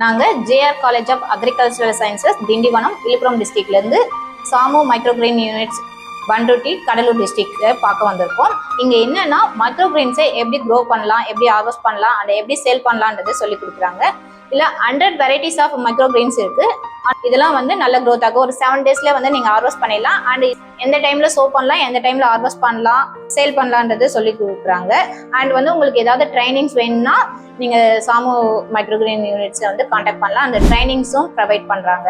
நாங்கள் J R college of agricultural sciences Tindivanam Villupuram டிஸ்ட்ரிக்ட்லேருந்து சாமு மைக்ரோகிரெயின் யூனிட்ஸ் பண்ருட்டி கடலூர் டிஸ்ட்ரிக்ட்ல பார்க்க வந்திருக்கோம். இங்கே என்னன்னா மைக்ரோகிரெயின்ஸை எப்படி க்ரோ பண்ணலாம், எப்படி ஹார்வெஸ்ட் பண்ணலாம், அதை எப்படி சேல் பண்ணலான்றதை சொல்லி கொடுக்குறாங்க. இல்லை 100 வெரைட்டிஸ் ஆஃப் மைக்ரோகிரெயின்ஸ் இருக்கு. இதெல்லாம் வந்து நல்ல க்ரோத் ஆகும். ஒரு 7 daysல வந்து நீங்க ஹார்வெஸ்ட் பண்ணிடலாம். அண்ட் எந்த டைம்ல சோ பண்ணலாம், எந்த டைம்ல ஹார்வெஸ்ட் பண்ணலாம், சேல் பண்ணலான்றது சொல்லி கொடுக்குறாங்க. அண்ட் வந்து உங்களுக்கு ஏதாவது ட்ரைனிங்ஸ் வேணும்னா நீங்க சாமு மைக்ரோகிரெயின் யூனிட்ஸை வந்து கான்டாக்ட் பண்ணலாம். அந்த ட்ரைனிங்ஸும் ப்ரொவைட் பண்றாங்க.